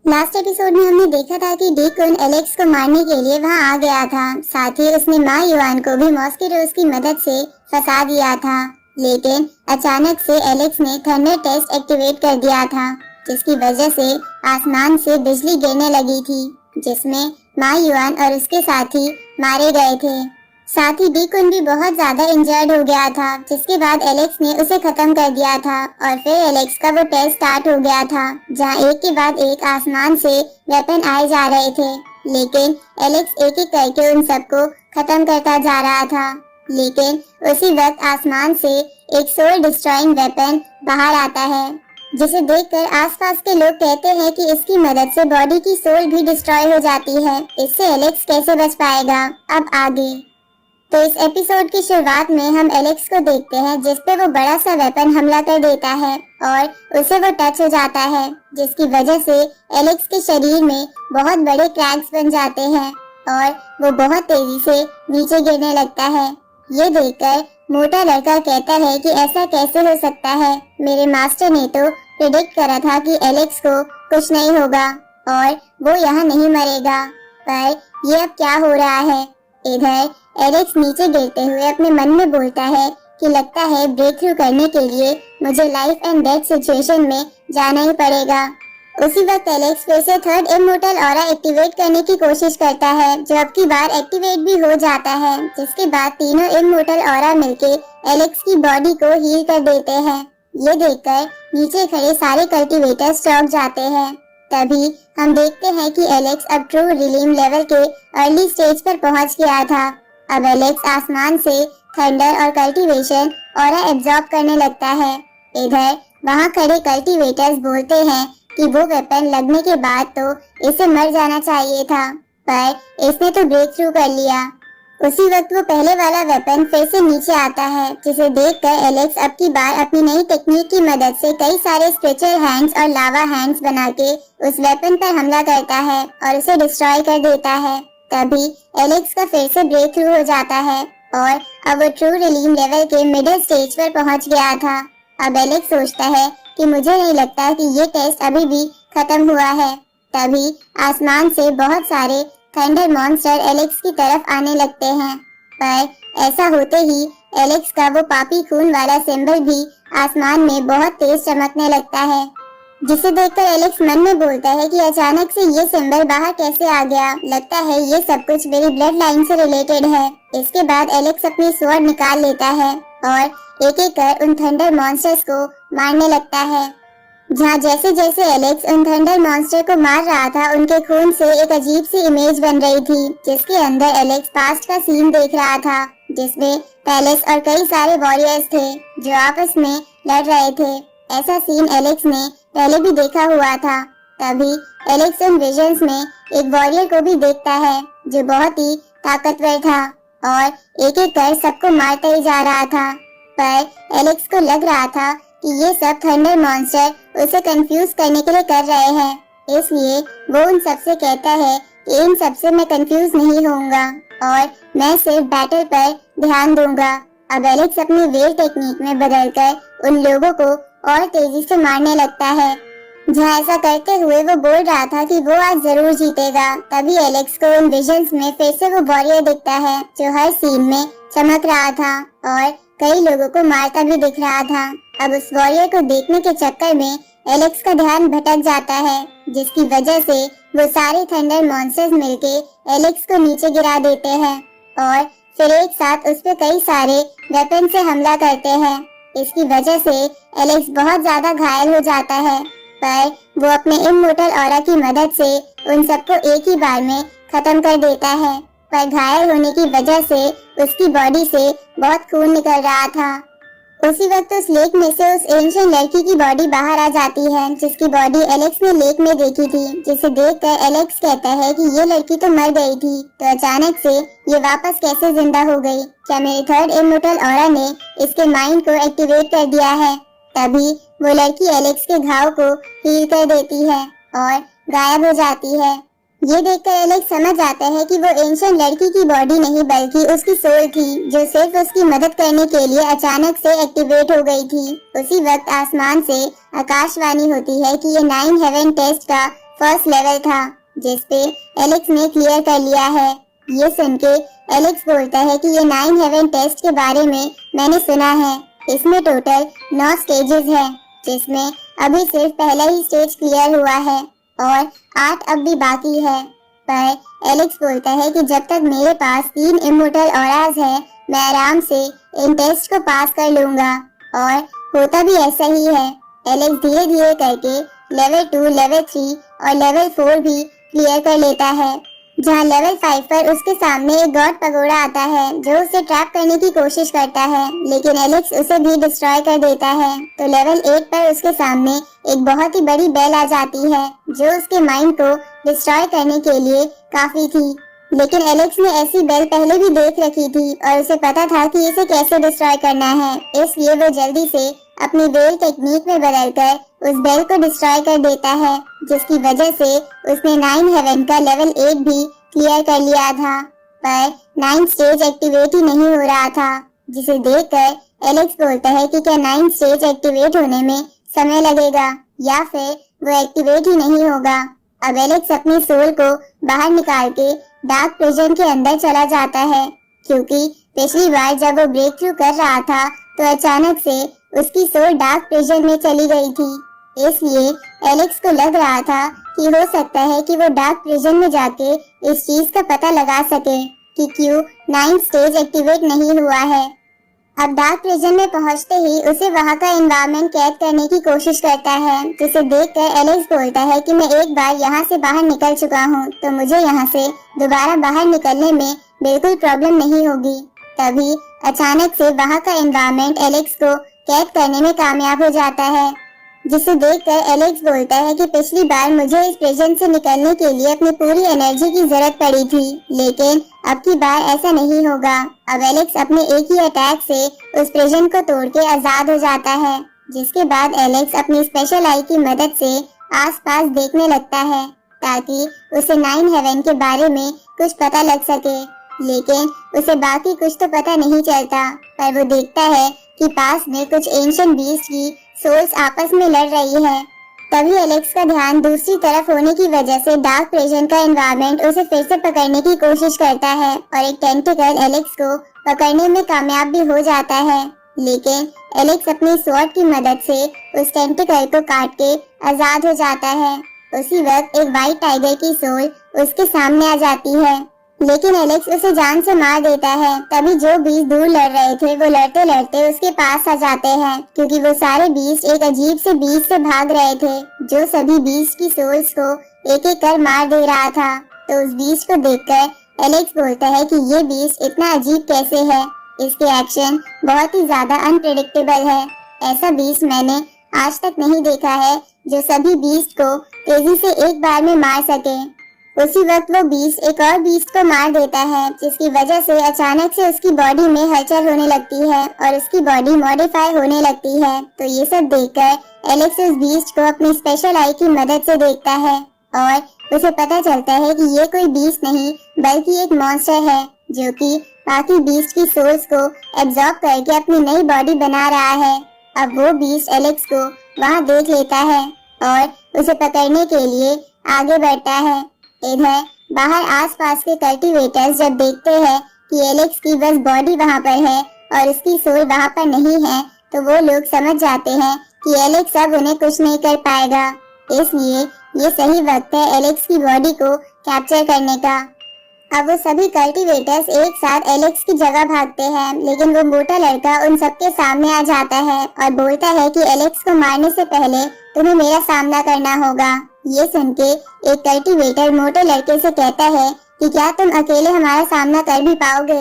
Last episode में हमने देखा था कि डीकन एलेक्स को मारने के लिए वहां आ गया था। साथ ही उसने माँ युआन को भी मॉस्किटोज की मदद से फंसा दिया था। लेकिन अचानक से एलेक्स ने थंडर टेस्ट एक्टिवेट कर दिया था, जिसकी वजह से आसमान से बिजली गिरने लगी थी, जिसमें माँ युआन और उसके साथी मारे गए थे। साथ ही डीकन भी बहुत ज्यादा इंजर्ड हो गया था, जिसके बाद एलेक्स ने उसे खत्म कर दिया था। और फिर एलेक्स का वो टेस्ट स्टार्ट हो गया था, जहां एक के बाद एक आसमान से वेपन आए जा रहे थे। लेकिन एलेक्स एक एक करके उन सबको खत्म करता जा रहा था। लेकिन उसी वक्त आसमान से एक सोल डिस्ट्रॉइंग वेपन बाहर आता है, जिसे देखकर आसपास के लोग कहते हैं कि इसकी मदद से बॉडी की सोल भी डिस्ट्रॉय हो जाती है। इससे एलेक्स कैसे बच पाएगा? अब आगे तो इस एपिसोड की शुरुआत में हम एलेक्स को देखते हैं, जिस पे वो बड़ा सा वेपन हमला कर देता है और उसे वो टच हो जाता है, जिसकी वजह से एलेक्स के शरीर में बहुत बड़े क्रैक्स बन जाते हैं और वो बहुत तेजी से नीचे गिरने लगता है। ये देखकर मोटा लड़का कहता है कि ऐसा कैसे हो सकता है, मेरे मास्टर ने तो प्रिडिक्ट करा था कि एलेक्स को कुछ नहीं होगा और वो यहाँ नहीं मरेगा। पर ये अब क्या हो रहा है? इधर एलेक्स नीचे गिरते हुए अपने मन में बोलता है कि लगता है ब्रेक थ्रू करने के लिए मुझे लाइफ एंड डेथ सिचुएशन में जाना ही पड़ेगा। उसी वक्त एलेक्स फिर से थर्ड इमोर्टल ऑरा एक्टिवेट करने की कोशिश करता है, जो अब की बार एक्टिवेट भी हो जाता है, जिसके बाद तीनों इमोर्टल ऑरा मिलके एलेक्स की बॉडी को हील कर देते हैं। ये देखकर नीचे खड़े सारे कल्टीवेटर्स चौंक जाते हैं। तभी हम देखते हैं कि एलेक्स अब ट्रू रिलीम लेवल के अर्ली स्टेज पर पहुंच गया था। अब एलेक्स आसमान से थंडर और कल्टीवेशन ऑरा एब्जॉर्ब करने लगता है। इधर वहां खड़े कल्टीवेटर्स बोलते हैं कि वो वेपन लगने के बाद तो इसे मर जाना चाहिए था, पर इसने तो ब्रेक थ्रू कर लिया। उसी वक्त वो पहले वाला वेपन फिर से नीचे आता है, जिसे देखकर एलेक्स अब की बार अपनी नई टेक्निक की मदद से कई सारे स्ट्रेचर हैंड्स और लावा हैंड्स बना के उस वेपन पर हमला करता है और उसे डिस्ट्रॉय कर देता है। तभी एलेक्स का फिर से ब्रेक थ्रू हो जाता है और अब वो ट्रू रिलीम लेवल के मिडिल स्टेज पर पहुंच गया था। अब एलेक्स सोचता है कि मुझे नहीं लगता कि ये टेस्ट अभी भी खत्म हुआ है। तभी आसमान से बहुत सारे थंडर मॉन्स्टर एलेक्स की तरफ आने लगते हैं, पर ऐसा होते ही एलेक्स का वो पापी खून वाला सिंबल भी आसमान में बहुत तेज चमकने लगता है, जिसे देखकर एलेक्स मन में बोलता है कि अचानक से ये सिंबल बाहर कैसे आ गया। लगता है ये सब कुछ मेरी ब्लड लाइन से रिलेटेड है। इसके बाद एलेक्स अपनी स्वॉर्ड निकाल लेता है और एक एक कर उन थंडर मॉन्स्टर्स को मारने लगता है। जहाँ जैसे जैसे एलेक्स उन थंडर मॉन्स्टर को मार रहा था, उनके खून से एक अजीब सी इमेज बन रही थी, जिसके अंदर एलेक्स पास्ट का सीन देख रहा था, जिसमें पैलेस और कई सारे वॉरियर्स थे जो आपस में लड़ रहे थे। ऐसा सीन एलेक्स ने पहले भी देखा हुआ था। तभी एलेक्स उन विजन्स में एक वॉरियर को भी देखता है, जो बहुत ही ताकतवर था और एक एक कर सबको मारता ही जा रहा था। पर एलेक्स को लग रहा था कि ये सब थंडर मॉन्स्टर उसे कंफ्यूज करने के लिए कर रहे हैं, इसलिए वो उन सबसे कहता है कि इन सबसे मैं कंफ्यूज नहीं होऊंगा और मैं सिर्फ बैटल पर ध्यान दूंगा। अब एलेक्स अपनी वेल टेक्निक में बदलकर उन लोगों को और तेजी से मारने लगता है। जहाँ ऐसा करते हुए वो बोल रहा था कि वो आज जरूर जीतेगा। तभी एलेक्स को उन विजन्स में फिर से वो वॉरियर दिखता है, जो हर सीन में चमक रहा था और कई लोगों को मारता भी दिख रहा था। अब उस वॉरियर को देखने के चक्कर में एलेक्स का ध्यान भटक जाता है, जिसकी वजह से वो सारे थंडर मॉन्स्टर्स मिलके एलेक्स को नीचे गिरा देते हैं और फिर एक साथ उस पे कई सारे वेपन से हमला करते हैं। इसकी वजह से एलेक्स बहुत ज्यादा घायल हो जाता है, पर वो अपने इमोर्टल ऑरा की मदद से उन सबको एक ही बार में खत्म कर देता है। पर घायल होने की वजह से उसकी बॉडी से बहुत खून निकल रहा था। उसी वक्त उस लेक में से उस एंशिएंट लड़की की बॉडी बाहर आ जाती है, जिसकी बॉडी एलेक्स ने लेक में देखी थी, जिसे देखकर एलेक्स कहता है कि ये लड़की तो मर गई थी, तो अचानक से ये वापस कैसे जिंदा हो गई? क्या मेरे थर्ड इमोर्टल ऑरा ने इसके माइंड को एक्टिवेट कर दिया है? तभी वो लड़की एलेक्स के घाव को हील कर देती है और गायब हो जाती है। ये देखकर एलेक्स समझ आता है कि वो एंशिएंट लड़की की बॉडी नहीं बल्कि उसकी सोल थी, जो सिर्फ उसकी मदद करने के लिए अचानक से एक्टिवेट हो गई थी। उसी वक्त आसमान से आकाशवाणी होती है कि ये 9 हेवन टेस्ट का फर्स्ट लेवल था, जिसपे एलेक्स ने क्लियर कर लिया है। ये सुन के एलेक्स बोलता है कि ये 9 हेवन टेस्ट के बारे में मैंने सुना है। इसमें टोटल 9 स्टेजेस हैं, जिसमें अभी सिर्फ पहला ही स्टेज क्लियर हुआ है और 8 अब भी बाकी है। पर एलेक्स बोलता है कि जब तक मेरे पास 3 इमोर्टल ऑराज है, मैं आराम से इन टेस्ट को पास कर लूंगा। और होता भी ऐसा ही है। एलेक्स धीरे धीरे करके लेवल 2, लेवल 3 और लेवल 4 भी क्लियर कर लेता है, जहां लेवल 5 पर उसके सामने एक गॉड पगोड़ा आता है जो उसे ट्रैप करने की कोशिश करता है, लेकिन एलेक्स उसे भी डिस्ट्रॉय कर देता है। तो लेवल 8 पर उसके सामने एक बहुत ही बड़ी बेल आ जाती है जो उसके माइंड को डिस्ट्रॉय करने के लिए काफी थी। लेकिन एलेक्स ने ऐसी बेल पहले भी देख रखी थी और उसे पता था कि इसे कैसे डिस्ट्रॉय करना है, इसलिए वो जल्दी से अपनी वेल टेक्निक में बदलकर उस बेल को डिस्ट्रॉय कर देता है, जिसकी वजह से उसने 9 हेवन का लेवल 8 भी क्लियर कर लिया था। पर 9 स्टेज एक्टिवेट ही नहीं हो रहा था, जिसे देखकर एलेक्स बोलता है कि क्या 9 स्टेज एक्टिवेट होने में समय लगेगा या फिर वो एक्टिवेट ही नहीं होगा। अब एलेक्स अपनी सोल को बाहर निकाल के डार्क प्रिजन के अंदर चला जाता है, क्योंकि पिछली बार जब वो ब्रेक थ्रू कर रहा था तो अचानक से उसकी सोल डार्क प्रिजन में चली गई थी। इसलिए एलेक्स को लग रहा था कि हो सकता है कि वो डार्क प्रिजन में जाके इस चीज का पता लगा सके कि क्यों 9 स्टेज एक्टिवेट नहीं हुआ है। अब डार्क प्रिजन में पहुंचते ही उसे वहां का एनवायरनमेंट कैद करने की कोशिश करता है, जिसे देखकर एलेक्स बोलता है कि मैं एक बार यहाँ से बाहर निकल चुका हूँ, तो मुझे यहाँ से दोबारा बाहर निकलने में बिल्कुल प्रॉब्लम नहीं होगी। तभी अचानक से वहां का एनवायरनमेंट एलेक्स को कैद करने में कामयाब हो जाता है, जिसे देखकर एलेक्स बोलता है कि पिछली बार मुझे इस प्रिजन से निकलने के लिए अपनी पूरी एनर्जी की जरूरत पड़ी थी, लेकिन अब की बार ऐसा नहीं होगा। अब एलेक्स अपने एक ही अटैक से उस प्रिजन को तोड़ के आजाद हो जाता है, जिसके बाद एलेक्स अपनी स्पेशल आई की मदद से आसपास देखने लगता है ताकि उसे 9 हेवन के बारे में कुछ पता लग सके। लेकिन उसे बाकी कुछ तो पता नहीं चलता, पर वो देखता है कि पास में कुछ एंशिएंट बीस्ट की सोल्स आपस में लड़ रही है। तभी एलेक्स का ध्यान दूसरी तरफ होने की वजह से डार्क प्रिजन का एनवायरनमेंट उसे फिर से पकड़ने की कोशिश करता है और एक टेंटिकल एलेक्स को पकड़ने में कामयाब भी हो जाता है। लेकिन एलेक्स अपनी स्वॉर्ड की मदद से उस टेंटिकल को काट के आजाद हो जाता है। उसी वक्त एक व्हाइट टाइगर की सोल उसके सामने आ जाती है, लेकिन एलेक्स उसे जान से मार देता है। तभी जो बीस्ट दूर लड़ रहे थे वो लड़ते लड़ते उसके पास आ जाते हैं, क्योंकि वो सारे बीस्ट एक अजीब से बीस्ट से भाग रहे थे जो सभी बीस्ट की सोल्स को एक एक कर मार दे रहा था। तो उस बीस्ट को देखकर एलेक्स बोलता है कि ये बीस्ट इतना अजीब कैसे है, इसके एक्शन बहुत ही ज्यादा अनप्रेडिक्टेबल है। ऐसा बीस्ट मैंने आज तक नहीं देखा है जो सभी बीस्ट को तेजी से एक बार में मार सके। उसी वक्त वो बीस्ट एक और बीस्ट को मार देता है, जिसकी वजह से अचानक से उसकी बॉडी में हलचल होने लगती है और उसकी बॉडी मॉडिफाई होने लगती है। तो ये सब देखकर एलेक्स उस बीस्ट को अपनी स्पेशल आई की मदद से देखता है और उसे पता चलता है कि ये कोई बीस्ट नहीं बल्कि एक मॉन्स्टर है, जो कि बाकी बीस्ट की सोल्स को एब्जॉर्ब करके अपनी नई बॉडी बना रहा है। अब वो बीस्ट एलेक्स को वहाँ देख लेता है और उसे पकड़ने के लिए आगे बढ़ता है। इधर बाहर आसपास के कल्टीवेटर्स जब देखते हैं कि एलेक्स की बस बॉडी वहाँ पर है और उसकी सोल वहाँ पर नहीं है, तो वो लोग समझ जाते हैं कि एलेक्स अब उन्हें कुछ नहीं कर पाएगा। इसलिए ये सही वक्त है एलेक्स की बॉडी को कैप्चर करने का। अब वो सभी कल्टीवेटर्स एक साथ एलेक्स की जगह भागते हैं, लेकिन वो मोटा लड़का उन सबके सामने आ जाता है और बोलता है कि एलेक्स को मारने से पहले तुम्हें मेरा सामना करना होगा। ये सुन के एक कल्टीवेटर मोटे लड़के से कहता है कि क्या तुम अकेले हमारा सामना कर भी पाओगे।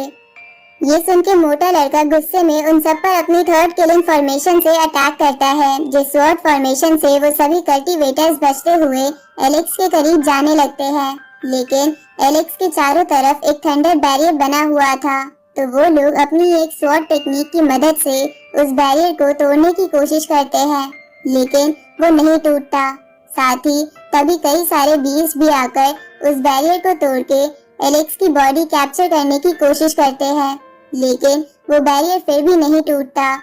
ये सुन के मोटा लड़का गुस्से में उन सब पर अपनी थर्ड किलिंग फॉर्मेशन से अटैक करता है, जिस स्वॉर्ड फॉर्मेशन से वो सभी कल्टीवेटर्स बचते हुए एलेक्स के करीब जाने लगते हैं। लेकिन एलेक्स के चारों तरफ एक थंडर बैरियर बना हुआ था, तो वो लोग अपनी एक स्वॉर्ड टेक्निक की मदद से उस बैरियर को तोड़ने की कोशिश करते हैं, लेकिन वो नहीं टूटता। साथ ही तभी कई सारे बीस्ट भी आकर उस बैरियर को तोड़ के एलेक्स की बॉडी कैप्चर करने की कोशिश करते हैं, लेकिन वो बैरियर फिर भी नहीं टूटता।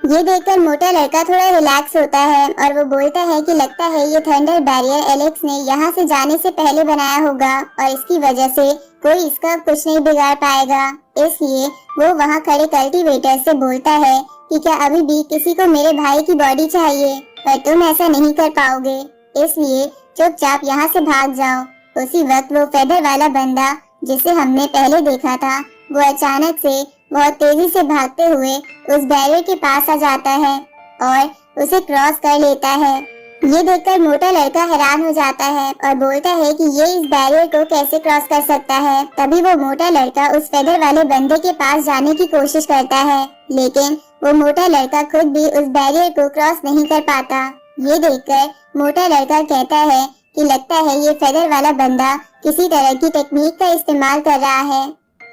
ये देखकर मोटा लड़का थोड़ा रिलैक्स होता है और वो बोलता है कि लगता है ये थंडर बैरियर एलेक्स ने यहाँ से जाने से पहले बनाया होगा और इसकी वजह से कोई इसका कुछ नहीं बिगाड़ पाएगा। इसलिए वो वहाँ खड़े कल्टीवेटर से बोलता है कि क्या अभी भी किसी को मेरे भाई की बॉडी चाहिए, पर तुम ऐसा नहीं कर पाओगे, इसलिए चुपचाप यहाँ से भाग जाओ। उसी वक्त वो फेदर वाला बंदा जिसे हमने पहले देखा था वो अचानक से बहुत तेजी से भागते हुए उस बैरियर के पास आ जाता है और उसे क्रॉस कर लेता है। ये देखकर मोटा लड़का हैरान हो जाता है और बोलता है कि ये इस बैरियर को कैसे क्रॉस कर सकता है। तभी वो मोटा लड़का उस फेदर वाले बंदे के पास जाने की कोशिश करता है, लेकिन वो मोटा लड़का खुद भी उस बैरियर को क्रॉस नहीं कर पाता। ये देखकर मोटा लड़का कहता है कि लगता है ये फेदर वाला बंदा किसी तरह की टेक्निक का इस्तेमाल कर रहा है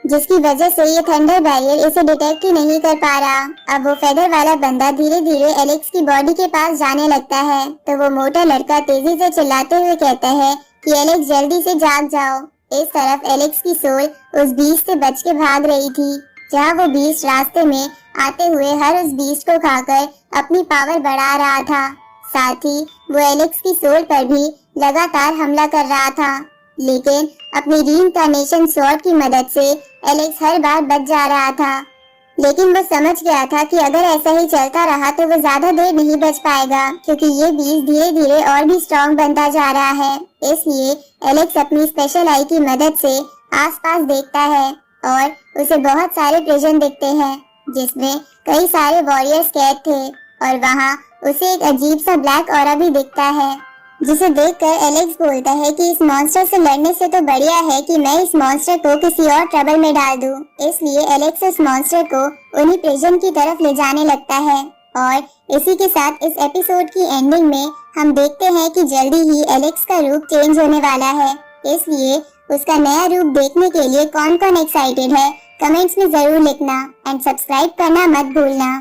जिसकी वजह से ये थंडर बैरियर इसे डिटेक्ट ही नहीं कर पा रहा। अब वो फेदर वाला बंदा धीरे धीरे एलेक्स की बॉडी के पास जाने लगता है तो वो मोटा लड़का तेजी से चिल्लाते हुए कहता है कि एलेक्स जल्दी से जाग जाओ। इस तरफ एलेक्स की सोल उस बीस्ट से बच के भाग रही थी, जहाँ वो बीस्ट रास्ते में आते हुए हर उस बीस्ट को खाकर अपनी पावर बढ़ा रहा था। साथ ही वो एलेक्स की सोल पर भी लगातार हमला कर रहा था, लेकिन अपनी रीइंकार्नेशन स्वॉर्ड की मदद से एलेक्स हर बार बच जा रहा था। लेकिन वो समझ गया था कि अगर ऐसा ही चलता रहा तो वो ज्यादा देर नहीं बच पाएगा, क्योंकि ये बीस्ट धीरे धीरे और भी स्ट्रॉन्ग बनता जा रहा है। इसलिए एलेक्स अपनी स्पेशल आई की मदद से आसपास देखता है और उसे बहुत सारे प्रिजन दिखते हैं जिसमें कई सारे वॉरियर्स कैद थे और वहाँ उसे एक अजीब सा ब्लैक ऑरा भी दिखता है, जिसे देखकर एलेक्स बोलता है कि इस मॉन्स्टर से लड़ने से तो बढ़िया है कि मैं इस मॉन्स्टर को किसी और ट्रबल में डाल दूं। इसलिए एलेक्स उस मॉन्स्टर को उन्हीं प्रिजन की तरफ ले जाने लगता है और इसी के साथ इस एपिसोड की एंडिंग में हम देखते हैं कि जल्दी ही एलेक्स का रूप चेंज होने वाला है। इसलिए उसका नया रूप देखने के लिए कौन कौन एक्साइटेड है कमेंट्स में जरूर लिखना एंड सब्सक्राइब करना मत भूलना।